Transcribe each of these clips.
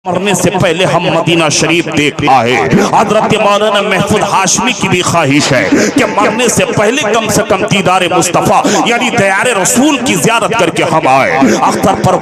مرنے سے پہلے ہم مدینہ شریف دیکھ آئے۔ حضرت مولانا محفوظ ہاشمی کی بھی خواہش ہے کہ مرنے سے پہلے کم سے کم دیدار مصطفیٰ یعنی دیار رسول کی زیارت کر کے ہم آئے۔ اختر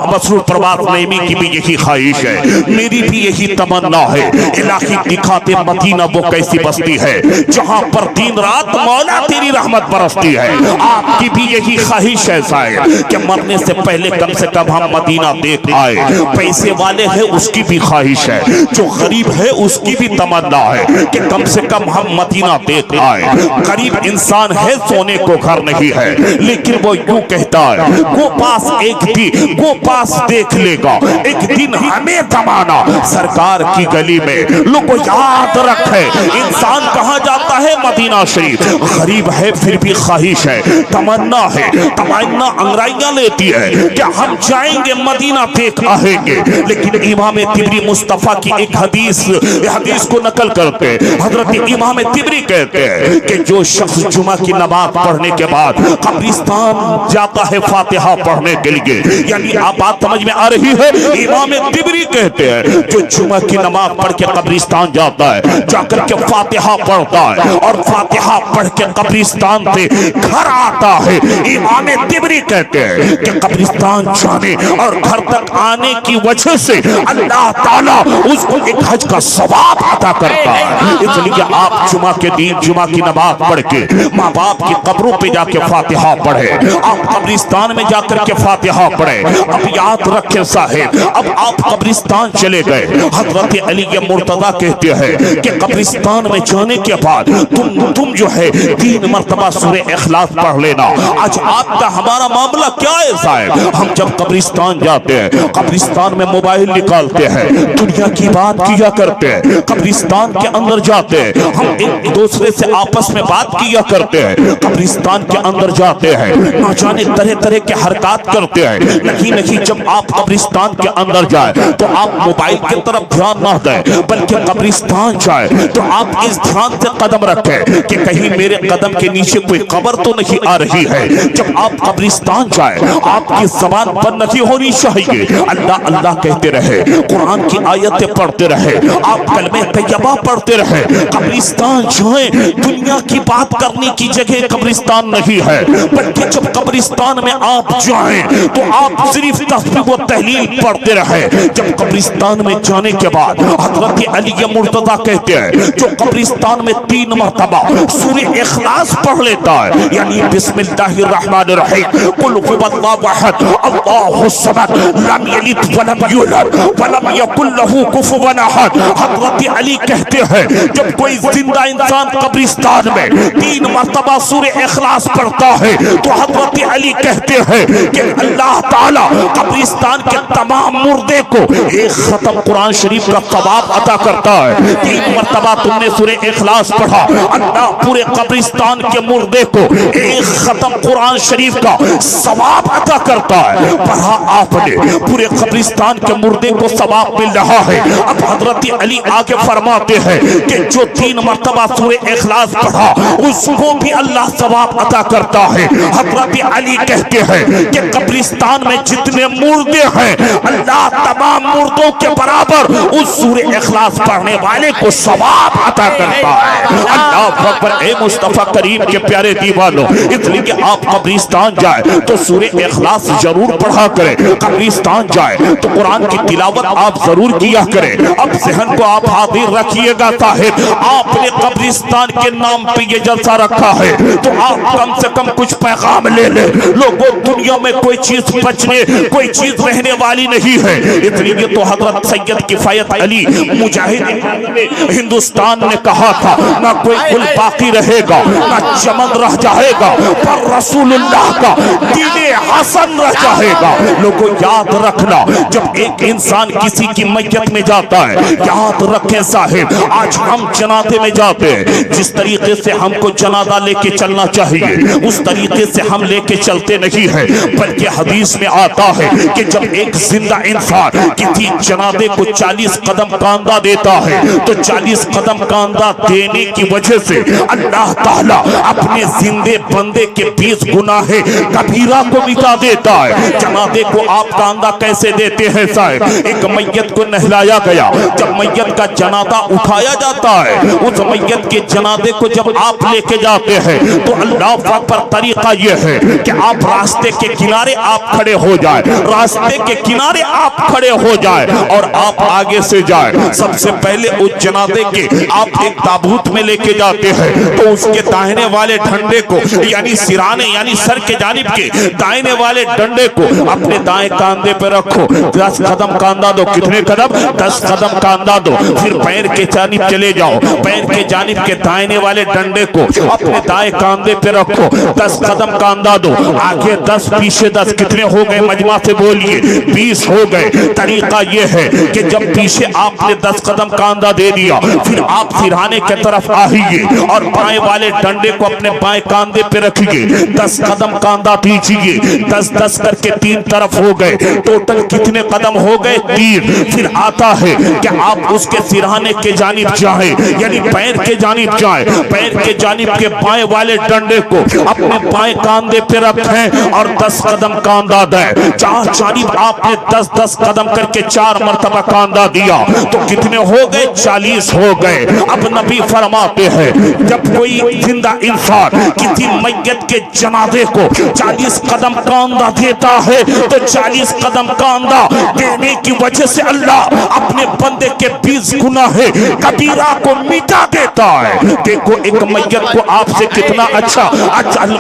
مسرور پرواز نعیمی کی بھی یہی خواہش ہے، میری بھی یہی تمنا ہے۔ الہی دکھاتے مدینہ وہ کیسی بستی ہے جہاں پر دن رات مولا تیری رحمت برستی ہے۔ آپ کی بھی یہی خواہش ہے صاحب کہ مرنے سے پہلے کم سے کم ہم مدینہ دیکھ آئے۔ پیسے والے ہے اس کی بھی خواہش ہے، جو غریب ہے اس کی بھی تمنا ہے کہ کم سے کم ہم مدینہ دیکھ آئے۔ غریب انسان ہے، سونے کو گھر نہیں ہے، لیکن وہ یوں کہتا ہے وہ پاس ایک دن وہ پاس دیکھ لے گا، ایک دن ہمیں زمانہ سرکار کی گلی میں۔ لوگوں یاد رکھے انسان کہاں جاتا ہے؟ مدینہ شریف۔ غریب ہے پھر بھی خواہش ہے، تمنا ہے، تمنا انگرائیاں لیتی ہے کہ ہم جائیں گے مدینہ دیکھ آئیں گے۔ لیکن امام طبری مصطفیٰ کی ایک حدیث کو نقل کرتے ہیں۔ حضرت امام طبری کہتے ہیں کہ جو شخص جمعہ کی نماز پڑھنے کے بعد قبرستان جاتا ہے فاتحہ پڑھنے کے لیے، یعنی آپ بات سمجھ میں آ رہی ہے؟ امام طبری کہتے ہیں جو جمعہ کی نماز پڑھ کے قبرستان جاتا ہے، جا کر کے فاتحہ پڑھتا ہے اور فاتحہ پڑھ کے قبرستان سے گھر آتا ہے، امام طبری کہتے ہیں کہ قبرستان جانے اور گھر تک آنے کی وجہ سے اللہ تعالیٰ اس کو ایک حج کا ثواب عطا کرتا ہے۔ اس لیے آپ جمعہ کے دن جمعہ کی نماز پڑھ کے ماں باپ کی قبروں پہ جا کے فاتحہ پڑھے، آپ قبرستان میں جا کر کے فاتحہ پڑھے۔ اب یاد رکھیں صاحب، اب آپ قبرستان چلے گئے، حضرت علی مرتضیٰ کہتے ہیں کہ قبرستان میں جانے کے بعد تم جو ہے 3 مرتبہ سورہ اخلاص پڑھ لینا۔ آج آپ کا ہمارا معاملہ کیا ہے صاحب؟ ہم جب قبرستان جاتے ہیں، قبرستان میں موبائل نکالتے ہیں، دنیا کی بات کیا کرتے ہیں، قبرستان کے اندر جاتے ہیں، ہم ایک دوسرے سے آپس میں بات کیا کرتے ہیں، قبرستان کے اندر جاتے ہیں، نہ جانے طرح طرح کے حرکات کرتے ہیں۔ نہیں، جب آپ قبرستان کے اندر جائیں تو آپ موبائل کی طرف دھیان نہ دیں، بلکہ قبرستان جائیں تو آپ اس دھیان سے قدم رکھیں کہ کہیں میرے قدم کے نیچے کوئی قبر تو نہیں آ رہی ہے۔ جب آپ قبرستان جائیں آپ کی زبان بند نہیں ہونی چاہیے، اللہ اللہ کہتے رہے، قرآن کی آیتیں پڑھتے رہے، آپ کلمہ طیبہ پڑھتے رہے۔ قبرستان جائیں، دنیا کی بات کرنے کی جگہ قبرستان نہیں ہے، بلکہ جب قبرستان میں آپ جائیں تو آپ صرف تسبیح و تہلیل پڑھتے رہے۔ جب قبرستان میں جانے کے بعد حضرت علی مرتضیٰ کہتے ہیں جو قبرستان میں 3 مرتبہ سورہ اخلاص پڑھ لیتا ہے، یعنی بسم اللہ الرحمن الرحیم، قل هو اللہ احد اللہ الصمد لم یلد ولم یولد ولم یکن له کفوا احد۔ حضرت علی کہتے ہیں جب کوئی زندہ انسان قبرستان میں 3 مرتبہ سورہ اخلاص پڑھتا ہے تو حضرت علی کہتے ہیں کہ اللہ تعالیٰ قبرستان کے تمام مردے کو ایک ختم قرآن شریف کا ثواب عطا کرتا ہے۔ 3 مرتبہ تم نے سورہ اخلاص پڑھا، اللہ پورے قبرستان کے مردے کو ایک ختم قرآن شریف کا ثواب عطا کرتا ہے۔ پڑھا آپ نے، پورے قبرستان کے مردے کو ثواب مل رہا ہے۔ اب حضرت علی آگے فرماتے ہیں کہ جو 3 مرتبہ سورہ اخلاص پڑھا اس کو بھی اللہ ثواب عطا کرتا ہے۔ حضرت علی کہتے ہیں کہ قبرستان میں جتنے مردے ہیں اللہ تمام مردوں کے برابر اس سورہ اخلاص پڑھنے والے کو ثواب عطا کرتا ہے۔ اللہ اکبر۔ اے مصطفیٰ کریم کے پیارے دیوانوں، اس لیے آپ قبرستان جائیں تو سورہ اخلاص ضرور پڑھا کریں، قبرستان جائیں تو قرآن کی تلاوت آپ ضرور کیا کریں۔ اب ذہن کو آپ حاضر رکھیے گا صاحب، آپ نے قبرستان کے نام پہ یہ جلسہ رکھا ہے تو آپ کم سے کم کچھ پیغام لے لیں۔ لوگوں دنیا میں کوئی چیز بچنے کوئی چیز رہنے والی نہیں ہے، اس لیے تو حضرت سید کفایت علی مجاہد ہندوستان نے کہا تھا نہ کوئی گل باقی رہے گا نہ چمن رہ جائے گا، پر رسول اللہ کا دین حسن رہ جائے گا۔ لوگوں یاد رکھنا، جب ایک انسان کسی کی میت میں جاتا ہے، یاد رکھیں صاحب، آج ہم جنازے میں جاتے ہیں، جس طریقے سے ہم کو جنازہ لے کے چلنا چاہیے اس طریقے سے ہم لے کے چلتے نہیں ہیں، بلکہ حدیث میں آتا ہے کہ جب ایک زندہ انسان کسی جنازے کو 40 قدم کاندھا دیتا ہے تو 40 قدم کاندھا دینے کی وجہ سے اللہ تعالیٰ اپنے زندے بندے کے 20 گناہ کبیرہ کو مٹا دیتا ہے۔ جنازے کو آپ کاندھا کیسے دیتے ہیں صاحب؟ ایک میت کو نہلایا گیا، جب میت کا جنازہ اٹھایا جاتا ہے، اس میت کے جنازے کو جب آپ لے کے جاتے ہیں تو اللہ اکبر طریقہ یہ ہے کہ آپ راستے کے کنارے آپ کھڑے ہو جائیں، راستے کے کنارے آپ کھڑے ہو جائیں اور آپ آگے سے جائیں۔ سب سے پہلے اس جنازے کے آپ ایک تابوت میں لے کے جاتے ہیں تو اس کے داہنے والے ڈنڈے کو یعنی سرانے یعنی سر کے جانب کے دائنے والے ڈنڈے کو اپنے دائیں کاندھے پہ رکھو، 10 قدم کاندھا دو۔ کتنے قدم؟ 10 قدم کاندھا دو۔ پھر پیر کے جانب چلے جاؤ، پیر کے جانب کے دائنے والے ڈنڈے کو اپنے دائیں کاندھے پہ رکھو، 10 قدم کاندھا دو۔ آگے 10 پیچھے 10، کتنے ہو گئے مجمع سے بولیے؟ 20 ہو گئے۔ طریقہ یہ ہے کہ جب پیچھے آپ نے 10 قدم کاندھا دے دیا، پھر آپ سرہانے کی طرف آئیے اور بائیں والے ڈنڈے کو اپنے بائیں کاندھے پہ رکھیے، 10 قدم کاندھا دیجیے، 10 کر کے 3 طرف ہو گئے۔ ٹوٹل کتنے قدم ہو گئے؟ 3۔ پھر آتا ہے کہ آپ اس کے سرہانے کے جانب جائیں یعنی پیر کے جانب جائیں، پیر کے جانب کے بائیں والے ڈنڈے کو اپنے بائیں کاندھے پہ رکھیں اور 10 قدم کاندھا دیں۔ چار جانب آپ نے 10 قدم کر کے 4 مرتبہ کاندھا دیا تو کتنے ہو گئے؟ 40 ہو گئے۔ اب نبی فرماتے ہیں جب کوئی زندہ انسان کسی میت کے جنازے کو 40 قدم کاندھا دیتا ہے تو 40 قدم کاندھا دینے کی وجہ سے اللہ اپنے بندے کے 20 گناہ کبیرہ کو مٹا دیتا ہے۔ دیکھو ایک میت کو آپ سے کتنا اچھا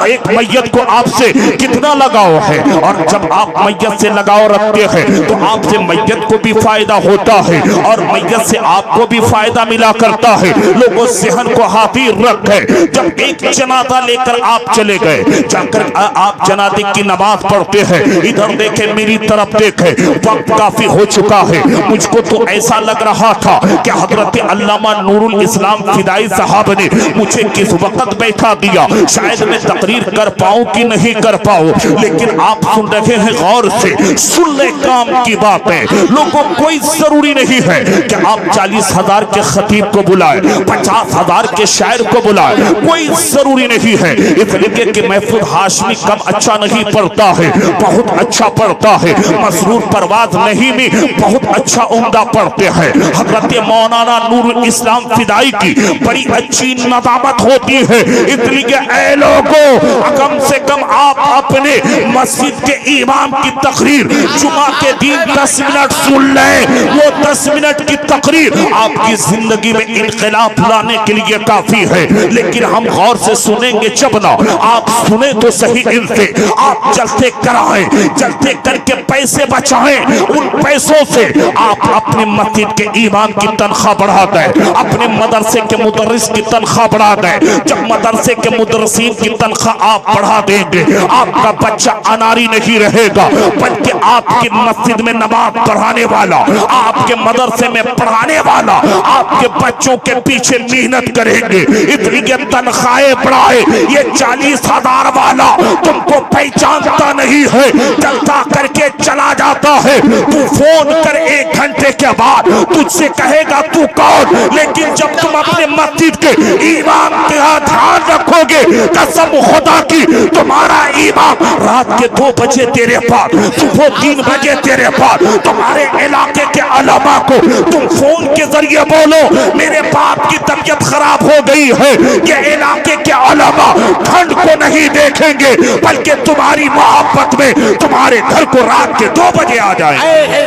ایک میت کو آپ سے کتنا لگاؤ ہے، اور جب آپ میت سے لگاؤ رکھتے ہیں تو آپ سے میت کو بھی فائدہ ہوتا ہے اور میت سے آپ کو بھی فائدہ ملا کرتا ہے۔ لوگوں ذہن کو حاضر رکھیں، جب ایک جنازہ لے کر آپ چلے گئے، جا کر آپ جنازے کی نماز پڑھتے ہیں، ادھر دیکھیں میری طرف دیکھیں، وقت کافی ہو چکا ہے۔ مجھ کو تو ایسا لگ رہا تھا کہ حضرت علامہ نور الاسلام فدائی صاحب نے مجھے کس وقت بیٹھا دیا، شاید میں تقریر کر پاؤں کہ نہیں کر پاؤں، لیکن آپ سن رہے ہیں غور سے، سن لے کام کی باتیں۔ لوگوں کوئی ضروری نہیں ہے کہ آپ 40,000 کے خطیب کو بلائیں، 50,000 کے شاعر کو بلائیں، کوئی ضروری نہیں ہے۔ اس لیے کہ محفوظ ہاشمی کم اچھا نہیں پڑھتا ہے، بہت اچھا پڑھتا ہے، مسرور پرواز نہیں بھی بہت اچھا عمدہ پڑھتے ہیں۔ حضرت مولانا نور الاسلام فدائی کی بڑی اچھی نظامت ہوتی ہے، اس لیے اے لوگوں کم سے کم آپ اپنے مسجد کے امام کی تقریر جمعہ کے دن 10 منٹ سن لیں، وہ 10 منٹ کی تقریر آپ کی زندگی میں انقلاب لانے کے لیے کافی ہے۔ لیکن ہم غور سے سنیں گے جب نہ، آپ سنیں تو صحیح ان سے، آپ جلتے کرائیں، جلتے کر کے پیسے بچائیں، ان پیسوں سے آپ اپنے مسجد کے امام کی تنخواہ بڑھا دیں، اپنے مدرسے کے مدرس کی تنخواہ بڑھا دیں۔ جب مدرسے کے مدرسین کی تنخواہ آپ بڑھا دیں گے، آپ کا بچہ اناری نہیں رہے گا، بلکہ آپ کی مسجد میں نماز پڑھانے والا، آپ کے مدرسے میں پڑھانے والا آپ کے بچوں کے پیچھے محنت کریں گے۔ اس لیے تنخواہیں بڑھائے۔ یہ 40,000 والا تم کو پہچانتا نہیں ہے، چلتا کر کے چلا جاتا ہے، تو فون کر 1 گھنٹے کے بعد تجھ سے کہے گا تو کون، لیکن جب تم اپنے مسجد کے امام کا دھیان رکھو گے، قسم خدا کی تمہارا امام رات کے 2 بجے تیرے پاس، صبح 3 بجے تیرے پاس، تمہارے علاقے کے علماء کو تم فون کے ذریعے بولو میرے باپ کی طبیعت خراب ہو گئی ہے، یہ علاقے کے علماء ٹھنڈ کو نہیں دیکھیں گے بلکہ تمہاری محبت میں تمہارے گھر کو رات کے 2 بجے آ جائیں۔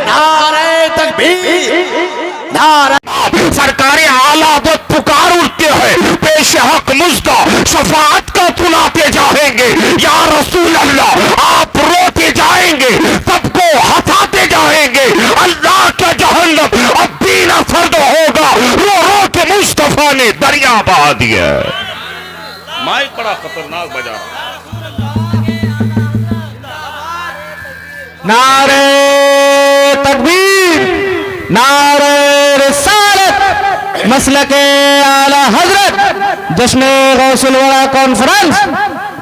نعرہ تکبیر، نعرہ سرکار اعلیٰ حضرت پکار اٹھتے ہیں، پیش حق مژدہ شفاعت کا سناتے جائیں گے، یا رسول اللہ آپ روتے جائیں گے، سب کو ہنساتے جائیں گے، اللہ کا جہنم اب بھی نہ سرد ہوگا، رو رو کے مصطفیٰ نے دریا بہا دیا۔ مائک بڑا خطرناک بجا رہا۔ نعرہ تکبیر، نعرہ رسالت، مسلک اعلی حضرت، جشن غوث الورا کانفرنس،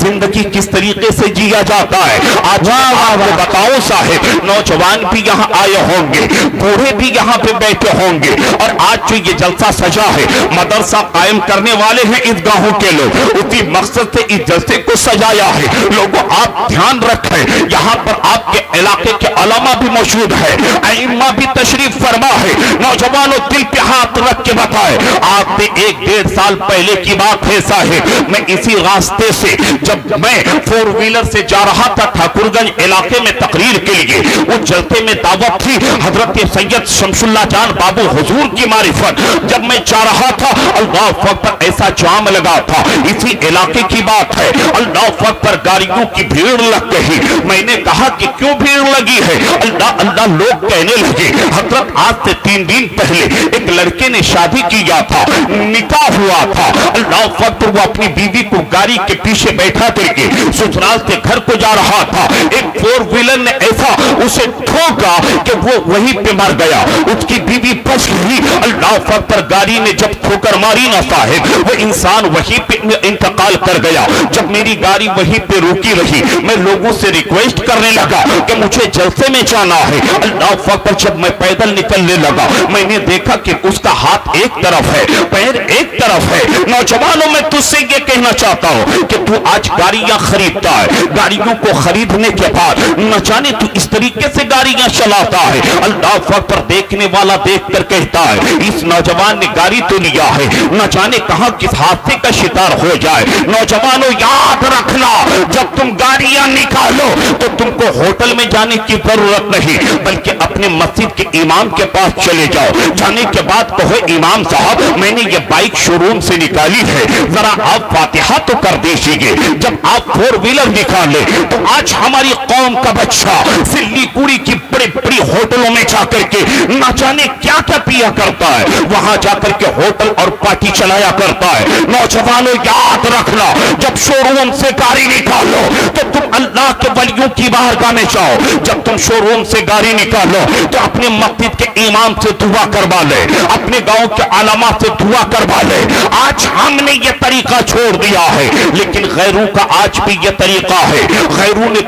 زندگی کس طریقے سے جیا جاتا ہے. آج آپ کو بتاؤ صاحب, نوجوان بھی یہاں آئے ہوں گے, بوڑھے بھی یہاں پہ بیٹھے ہوں گے, اور آج جو یہ جلسہ سجا ہے, مدرسہ قائم کرنے والے ہیں عیدگاہوں کے لوگ, اسی مقصد سے اس جلسے کو سجایا ہے. لوگوں آپ دھیان رکھیں, یہاں پر آپ کے علاقے کے علماء بھی موجود ہے, ائمہ بھی تشریف فرما ہے. نوجوانوں دل پہ ہاتھ رکھ کے بتائے, آپ نے 1-1.5 سال پہلے کی بات ہے صاحب, میں اسی راستے سے جب میں 4 ویلر سے جا رہا تھا ٹھاکر گنج علاقے میں تقریر کے لیے, اس جلسے میں دعوت تھی حضرت سید شمس اللہ جان بابو حضور کی معرفت. جب میں جا رہا تھا, اللہ اکبر, ایسا جام لگا تھا, اسی علاقے کی بات ہے, اللہ اکبر, گاڑیوں کی بھیڑ لگ گئی. میں نے کہا کہ کیوں بھیڑ لگی ہے؟ اللہ اللہ لوگ کہنے لگے, حضرت آج سے 3 دن پہلے ایک لڑکے نے شادی کیا تھا, نکاح ہوا تھا, اللہ اکبر, وہ اپنی بیوی کو گاڑی کے پیچھے بیٹھا کر کے سسرال سے گھر کو جا رہا تھا, ایک 4 ویلر نے ایسا اسے ٹھوکا کہ وہ وہیں پہ مر گیا. اس کی بیوی بچ گئی. اللہ اکبر, گاڑی نے جب ٹھوکر ماری نا صاحب, وہ انسان وہیں پہ انتقال کر گیا. جب میری گاڑی وہیں پہ روکی رہی, میں لوگوں سے ریکویسٹ کرنے لگا کہ مجھے جلسے میں جانا ہے. اللہ اکبر, جب میں پیدل نکلنے لگا, میں نے دیکھا کہ اس کا ہاتھ ایک طرف ہے, پیر ایک طرف ہے. نوجوانوں, میں تجھ سے یہ کہنا چاہتا ہوں کہ تو آج گاڑیاں خریدتا ہے, گاڑیوں کو خریدنے کے بعد نہ جانے تو اس طریقے سے گاڑیاں چلاتا ہے. اللہ اکبر, دیکھنے والا دیکھ کر کہتا ہے اس نوجوان نے گاڑی تو لیا ہے, نہ جانے کہاں کس حادثے کا شکار ہو جائے. نوجوانوں یاد رکھنا, جب تم گاڑیاں نکالو تو تم کو ہوٹل میں جانے کی ضرورت نہیں, بلکہ اپنے مسجد کے امام کے پاس چلے جاؤ. جانے کے بعد کہو امام صاحب, میں نے یہ بائک شو روم سے نکالی ہے, ذرا آپ فاتحہ تو کر دیجیے. جب آپ 4 ویلر نکالے تو آج ہماری قوم کا بچہ سلی کوڑی کی بڑی بڑی ہوٹلوں میں جا کر کے نہ جانے کیا کیا پیا کرتا ہے, وہاں جا کر کے ہوٹل اور پارٹی چلایا کرتا ہے. نوجوانوں یاد رکھنا, جب شو روم سے گاڑی نکالو تو تم اللہ کے ولیوں کی بارگاہ میں جاؤ. جب تم شو روم سے گاڑی نکالو تو اپنے مسجد کے امام سے دعا کروا لے, اپنے گاؤں کے علماء سے دعا کروا لے. آج ہم نے یہ طریقہ چھوڑ دیا ہے, لیکن غیروں کا آج بھی یہ طریقہ ہے, غیروں نے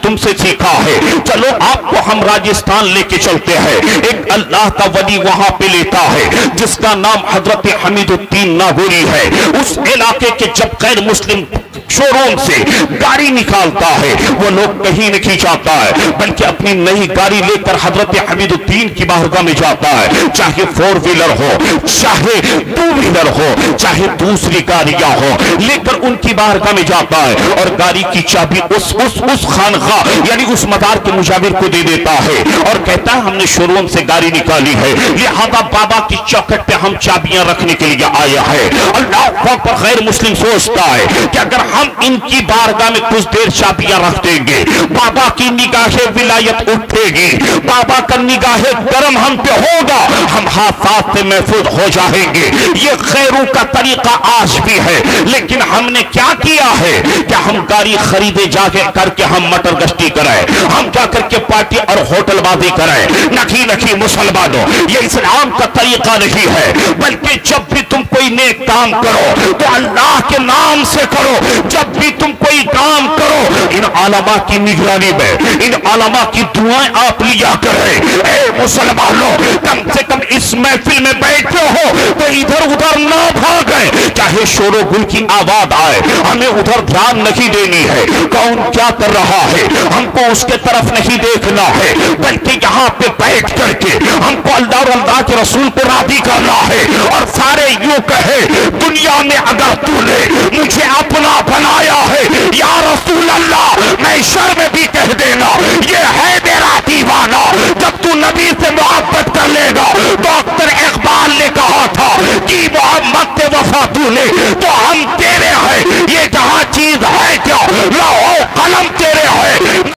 تم سے سیکھا ہے. چلو آپ کو ہم راجستھان لے کے چلتے ہیں. ایک اللہ کا ولی وہاں پہ لیتا ہے جس کا نام حضرت حمید الدین ناگوری ہے. اس علاقے کے جب غیر مسلم شو روم سے گاڑی نکالتا ہے, وہ لوگ کہیں نہیں جاتا ہے, بلکہ اپنی نئی گاڑی لے کر حضرت حمید الدین کی بارگاہ میں جاتا ہے. چاہے 4 ویلر ہو, چاہے 2 ویلر ہو, چاہے دوسری گاڑیاں ہو, لے کر ان کی بارگاہ میں جاتا ہے, اور گاڑی کی چابی اس خانقاہ یعنی اس مزار کے مجاور کو دے دیتا ہے, اور کہتا ہے ہم نے شو روم سے گاڑی نکالی ہے, لہذا بابا کی چوکھٹ پہ ہم چابیاں رکھنے کے لیے آئے ہیں. اللہ پر غیر مسلم سوچتا ہے کہ اگر ہم ان کی بارگاہ میں کچھ دیر چابیاں رکھ دیں گے, بابا کی نگاہ ولایت اٹھے گی, بابا کا نگاہ کرم ہم پہ ہوگا, ہم حادثات سے محفوظ ہو جائیں گے. یہ غیروں کا طریقہ آج بھی ہے, لیکن ہم نے کیا کیا ہے کہ ہم گاڑی خریدے جا کر کے ہم مٹر گشتی کرائے, ہم جا کر کے پارٹی اور ہوٹل بازی کرائے. نہیں مسلمانوں, یہ اسلام کا طریقہ نہیں ہے, بلکہ جب بھی تم کوئی نیک کام کرو تو اللہ کے نام سے کرو. جب بھی تم کوئی کام کرو, ان علماء کی نگرانی میں, ان علماء کی دعائیں آپ لیا کریں. اے مسلمانوں, کم سے کم اس محفل میں بیٹھے ہو تو ادھر ادھر نہ بھاگیں. چاہے شور و گل کی آواز آئے, ہمیں ادھر دھیان نہیں دینی ہے, کون کیا کر رہا ہے ہم کو اس کے طرف نہیں دیکھنا ہے, بلکہ یہاں پہ بیٹھ کر کے ہم کو اللہ اور اللہ کے رسول کو راضی کرنا ہے. اور سارے یوں کہے, دنیا میں اگر تو نے مجھے اپنا بنایا ہے یا رسول اللہ, میں شر میں بھی کہہ دینا یہ ہے میرا دیوانہ. جب تو نبی سے محبت کر لے گا, ڈاکٹر اقبال نے کہا تھا کہ محمد سے وفا تو نے